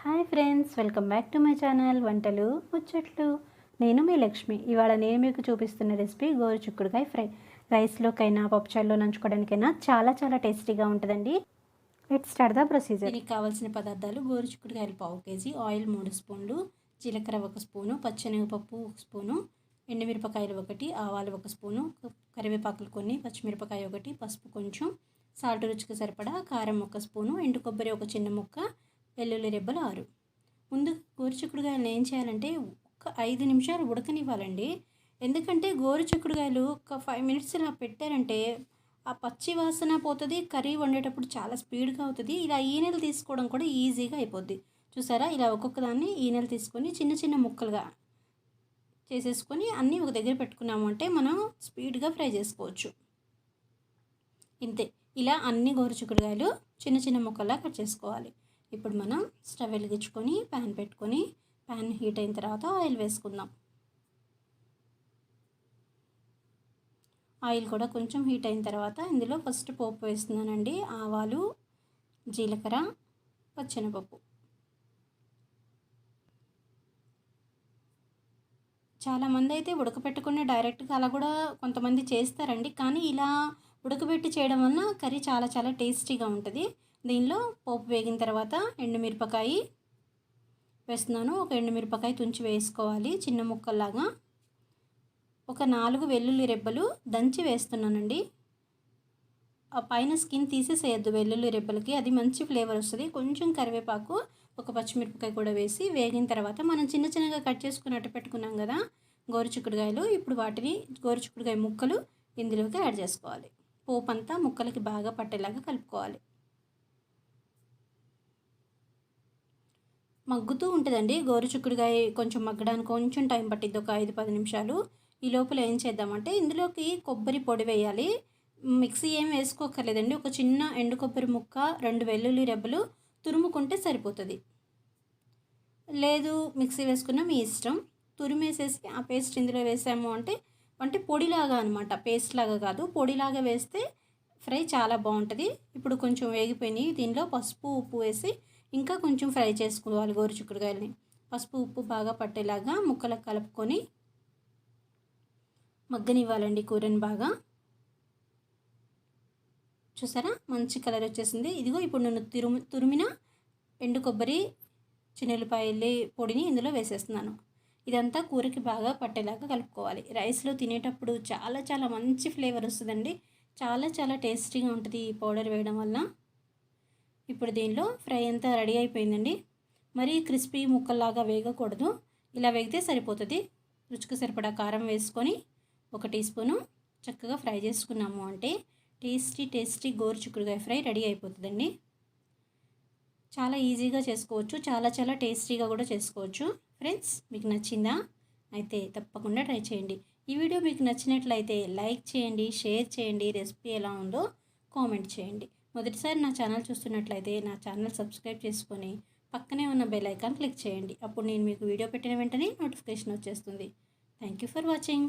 Hi friends, welcome back to my channel వంటలు ముచ్చట్లు. నేను మీ లక్ష్మి. ఇవాళ నేను మీకు చూపిస్తున్న రెసిపీ గోరుచిక్కుడుకాయ ఫ్రై. రైస్లోకైనా పప్పుచారులో నంచుకోవడానికైనా చాలా చాలా టేస్టీగా ఉంటుందండి. Let's start the procedure. దీనికి కావాల్సిన పదార్థాలు: గోరుచిక్కుడుకాయలు 1/2 kg, ఆయిల్ 3 స్పూన్లు, జీలకర్ర 1 స్పూను, పచ్చెనగపప్పు 1 స్పూను, ఎండుమిరపకాయలు 1, ఆవాలు 1 స్పూను, కరివేపాకులు కొన్ని, పచ్చిమిరపకాయ 1, పసుపు కొంచెం, సాల్ట్ రుచికి సరిపడా, కారం 1 స్పూను, ఎండు కొబ్బరి 1 చిన్న ముక్క, వెల్లుల్లి రెబ్బలు 6. ముందు గోరుచిక్కుడుకాయలను ఏం చేయాలంటే ఒక 5 నిమిషాలు ఉడకనివ్వాలండి. ఎందుకంటే గోరుచిక్కుడుకాయలు ఒక 5 మినిట్స్ ఇలా పెట్టారంటే ఆ పచ్చి వాసన పోతుంది, కర్రీ వండేటప్పుడు చాలా స్పీడ్గా అవుతుంది. ఇలా ఈనెలు తీసుకోవడం కూడా ఈజీగా అయిపోద్ది. చూసారా, ఇలా ఒక్కొక్క దాన్ని ఈనెలు తీసుకొని చిన్న చిన్న ముక్కలుగా చేసేసుకొని అన్నీ ఒక దగ్గర పెట్టుకున్నాము అంటే మనం స్పీడ్గా ఫ్రై చేసుకోవచ్చు. ఇంతే, ఇలా అన్ని గోరుచిక్కుడుకాయలు చిన్న చిన్న ముక్కల్లా కట్ చేసుకోవాలి. ఇప్పుడు మనం స్టవ్ వెలిగించుకొని ప్యాన్ పెట్టుకొని, ప్యాన్ హీట్ అయిన తర్వాత ఆయిల్ వేసుకుందాం. ఆయిల్ కూడా కొంచెం హీట్ అయిన తర్వాత ఇందులో ఫస్ట్ పోపు వేస్తున్నానండి. ఆవాలు, జీలకర్ర, పచ్చెనపప్పు. చాలామంది అయితే ఉడకపెట్టుకుని డైరెక్ట్గా అలా కూడా కొంతమంది చేస్తారండి. కానీ ఇలా ఉడకబెట్టి చేయడం వల్ల కర్రీ చాలా చాలా టేస్టీగా ఉంటుంది. దీనిలో పోపు వేగిన తర్వాత ఎండుమిరపకాయ వేస్తున్నాను. ఒక ఎండుమిరపకాయ తుంచి వేసుకోవాలి చిన్న ముక్కల్లాగా. ఒక 4 వెల్లుల్లి రెబ్బలు దంచి వేస్తున్నానండి. ఆ పైన స్కిన్ తీసేసేయద్దు వెల్లుల్లి రెబ్బలకి, అది మంచి ఫ్లేవర్ వస్తుంది. కొంచెం కరివేపాకు, ఒక పచ్చిమిరపకాయ కూడా వేసి వేగిన తర్వాత మనం చిన్న చిన్నగా కట్ చేసుకుని అట్టు పెట్టుకున్నాం కదా గోరుచిక్కుడుకాయలు, ఇప్పుడు వాటిని గోరుచిక్కుడుకాయ ముక్కలు ఇందులోకి యాడ్ చేసుకోవాలి. పోపు అంతా ముక్కలకి బాగా పట్టేలాగా కలుపుకోవాలి. మగ్గుతూ ఉంటుందండి గోరుచిక్కుడుకాయ, కొంచెం మగ్గడానికి కొంచెం టైం పట్టిద్ది, ఒక 5-10 నిమిషాలు. ఈ లోపల ఏం చేద్దామంటే ఇందులోకి కొబ్బరి పొడి వేయాలి. మిక్సీ ఏం వేసుకోకర్లేదండి. ఒక చిన్న ఎండు కొబ్బరి ముక్క, 2 వెల్లుల్లి రెబ్బలు తురుముకుంటే సరిపోతుంది. లేదు మిక్సీ వేసుకున్న మీ ఇష్టం. తురిమేసేసి ఆ పేస్ట్ ఇందులో వేసాము అంటే పొడిలాగా అనమాట, పేస్ట్ లాగా కాదు, పొడిలాగా వేస్తే ఫ్రై చాలా బాగుంటుంది. ఇప్పుడు కొంచెం వేగిపోయినాయి. దీనిలో పసుపు, ఉప్పు వేసి ఇంకా కొంచెం ఫ్రై చేసుకోవాలి గోరుచిక్కుడుకాయలని. పసుపు ఉప్పు బాగా పట్టేలాగా ముక్కలకు కలుపుకొని మగ్గనివ్వాలండి కూరని బాగా. చూసారా, మంచి కలర్ వచ్చేసింది. ఇదిగో ఇప్పుడు నేను తురిమిన ఎండు కొబ్బరి, చిన్నులపాయల పొడిని ఇందులో వేసేస్తున్నాను. ఇదంతా కూరకి బాగా పట్టేలాగా కలుపుకోవాలి. రైస్లో తినేటప్పుడు చాలా చాలా మంచి ఫ్లేవర్ వస్తుందండి. చాలా చాలా టేస్టీగా ఉంటుంది ఈ పౌడర్ వేయడం వల్ల. ఇప్పుడు దీనిలో ఫ్రై అంతా రెడీ అయిపోయిందండి. మరీ క్రిస్పీ ముక్కల్లాగా వేగకూడదు, ఇలా వేగితే సరిపోతుంది. రుచికి సరిపడా కారం వేసుకొని 1 టీ స్పూను చక్కగా ఫ్రై చేసుకున్నాము అంటే టేస్టీ టేస్టీ గోరుచిక్కుడుకాయ ఫ్రై రెడీ అయిపోతుందండి. చాలా ఈజీగా చేసుకోవచ్చు, చాలా చాలా టేస్టీగా కూడా చేసుకోవచ్చు. ఫ్రెండ్స్, మీకు నచ్చిందా? అయితే తప్పకుండా ట్రై చేయండి. ఈ వీడియో మీకు నచ్చినట్లయితే లైక్ చేయండి, షేర్ చేయండి, రెసిపీ ఎలా ఉందో కామెంట్ చేయండి. మొదటిసారి నా ఛానల్ చూస్తున్నట్లయితే నా ఛానల్ సబ్స్క్రైబ్ చేసుకొని పక్కనే ఉన్న బెల్ ఐకాన్ క్లిక్ చేయండి. అప్పుడు నేను మీకు వీడియో పెట్టిన వెంటనే నోటిఫికేషన్ వచ్చేస్తుంది. Thank you for watching.